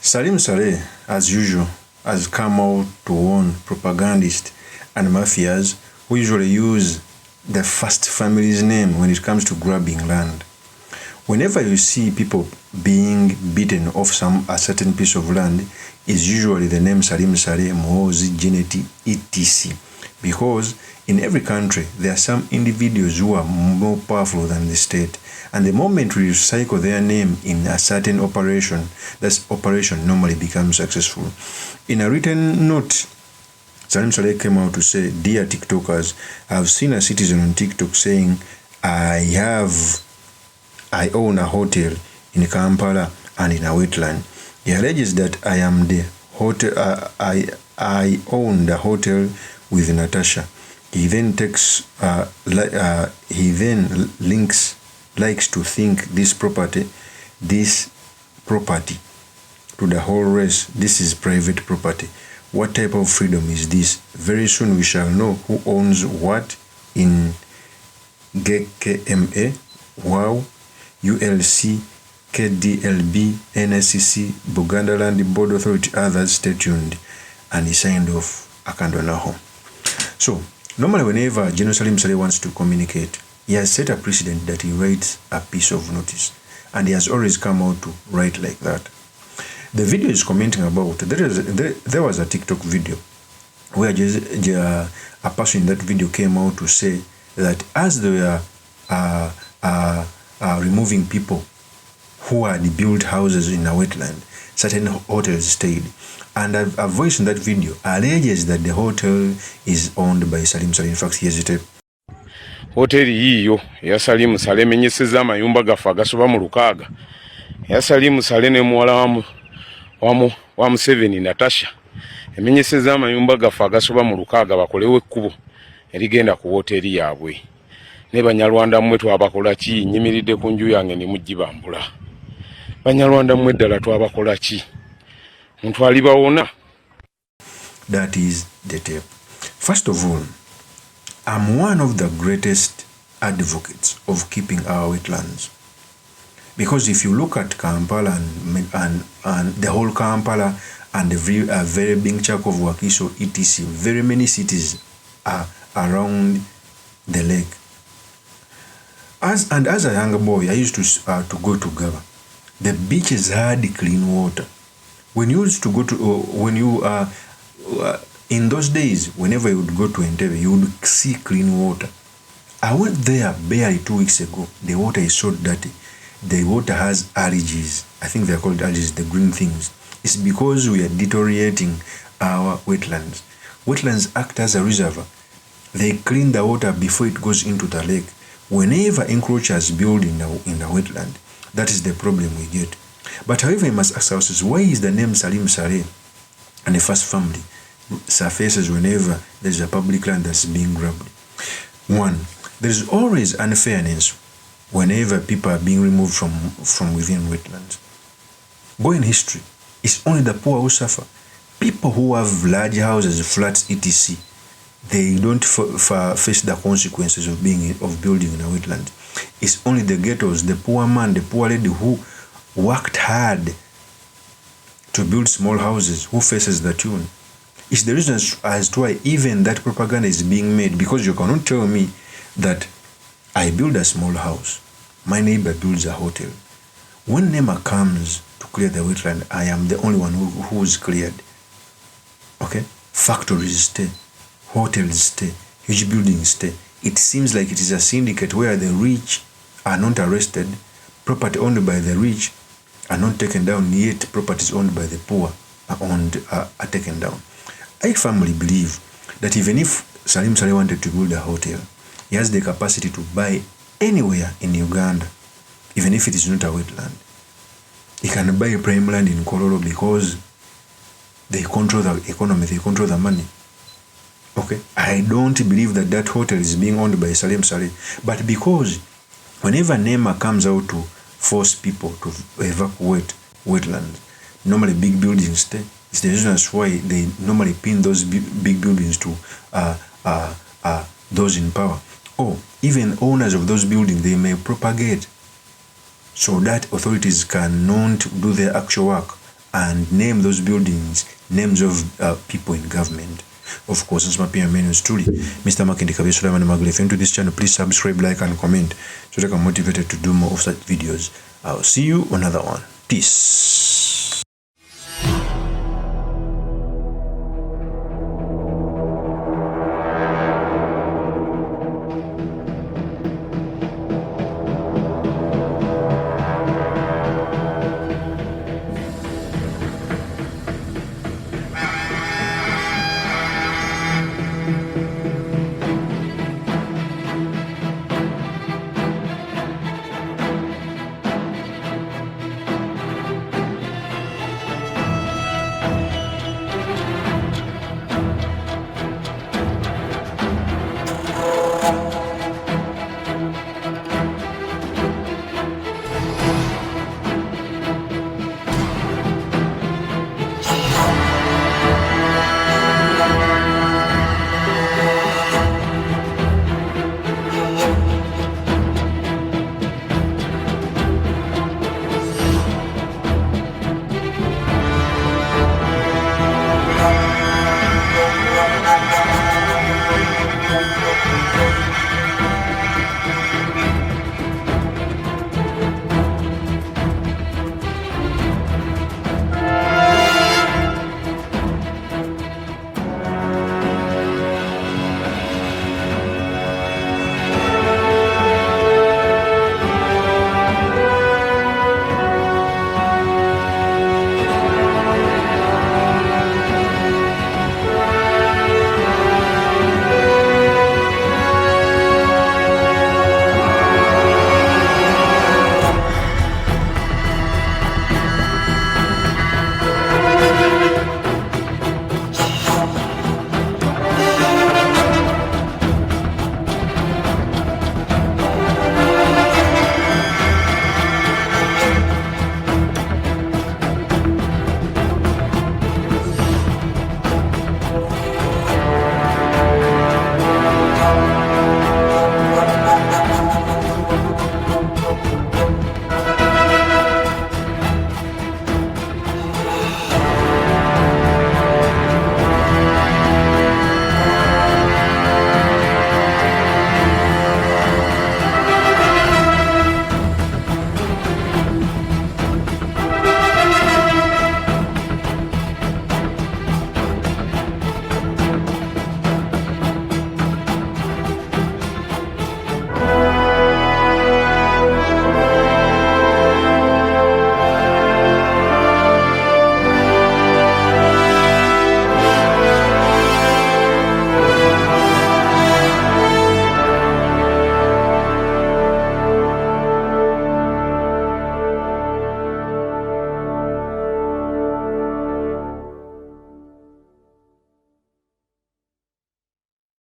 Salim Saleh, as usual, has come out to warn propagandists and mafias who usually use the first family's name when it comes to grabbing land. Whenever you see people being beaten off a certain piece of land, is usually the name Salim Saleh, Mohozi, Geneti, etc. Because in every country, there are some individuals who are more powerful than the state. And the moment we recycle their name in a certain operation, that operation normally becomes successful. In a written note, Salim Saleh came out to say, "Dear TikTokers, I've seen a citizen on TikTok saying, I own a hotel in Kampala and in a wetland. He alleges that I am the hotel. I own the hotel with Natasha. He then likes to think this property to the whole race. This is private property. What type of freedom is this? Very soon we shall know who owns what in GKMA, WOW, ULC, KDLB, NSCC, Buganda Land Board Authority, others. Stay tuned." And he signed off Akandonaho. So, normally whenever General Salim Saleh wants to communicate, he has set a precedent that he writes a piece of notice. And he has always come out to write like that. The video is commenting about, there was a TikTok video where a person in that video came out to say that as they are removing people who had built houses in a wetland, certain hotels stayed. And a voice in that video alleges that the hotel is owned by Salim Saleh. In fact, here's the tape. Hoteli hiyo ya Salim Saleh menyeseza amayumba gaffe agasoba mu 600 ya Salim Saleh ne muwala wa Museveni Natasha emenyeseza amayumba gaffe agasoba mu 600 bakolewo ekkubo erigenda ku hoteli yaabwe. Ne Banyarwanda mmwe twabakola ki? Nyimiridde ku nju yange ne mujibambula. Banyarwanda mmwe ddala twabakola ki? Muntu alibawona. That is the tape. First of all, I'm one of the greatest advocates of keeping our wetlands. Because if you look at Kampala and the whole Kampala and a very big chunk of Wakiso, etc., very many cities are around the lake. As a younger boy, I used to go to Gaba. The beaches had clean water. When you used to go to, in those days, whenever you would go to Entebbe, you would see clean water. I went there barely 2 weeks ago. The water is so dirty. The water has algae. I think they are called algae, the green things. It's because we are deteriorating our wetlands. Wetlands act as a reservoir. They clean the water before it goes into the lake. Whenever encroachers build in a wetland, that is the problem we get. But however, we must ask ourselves, why is the name Salim Saleh and the first family surfaces whenever there is a public land that's being grabbed? One, there is always unfairness whenever people are being removed from within wetlands. Go in history, it's only the poor who suffer. People who have large houses, flats, etc., they don't face the consequences of building in a wetland. It's only the ghettos, the poor man, the poor lady who worked hard to build small houses who faces the tune. It's the reason as to why even that propaganda is being made, because you cannot tell me that I build a small house, my neighbor builds a hotel. When NEMA comes to clear the wetland, I am the only one who is cleared. Okay? Factories stay, hotels stay, huge buildings stay. It seems like it is a syndicate where the rich are not arrested, property owned by the rich are not taken down, yet properties owned by the poor are taken down. I firmly believe that even if Salim Saleh wanted to build a hotel, he has the capacity to buy anywhere in Uganda, even if it is not a wetland. He can buy a prime land in Kololo because they control the economy, they control the money. Okay, I don't believe that that hotel is being owned by Salim Saleh, but because whenever NEMA comes out to force people to evacuate wetlands, normally big buildings stay. It's the reason that's why they normally pin those big buildings to those in power. Or even owners of those buildings, they may propagate so that authorities cannot do their actual work and name those buildings, names of people in government. Of course, it's my PR man truly, Mr. Makindi Kabe Sulaiman Magule. If you're into this channel, please subscribe, like, and comment so that I'm motivated to do more of such videos. I'll see you on another one. Peace.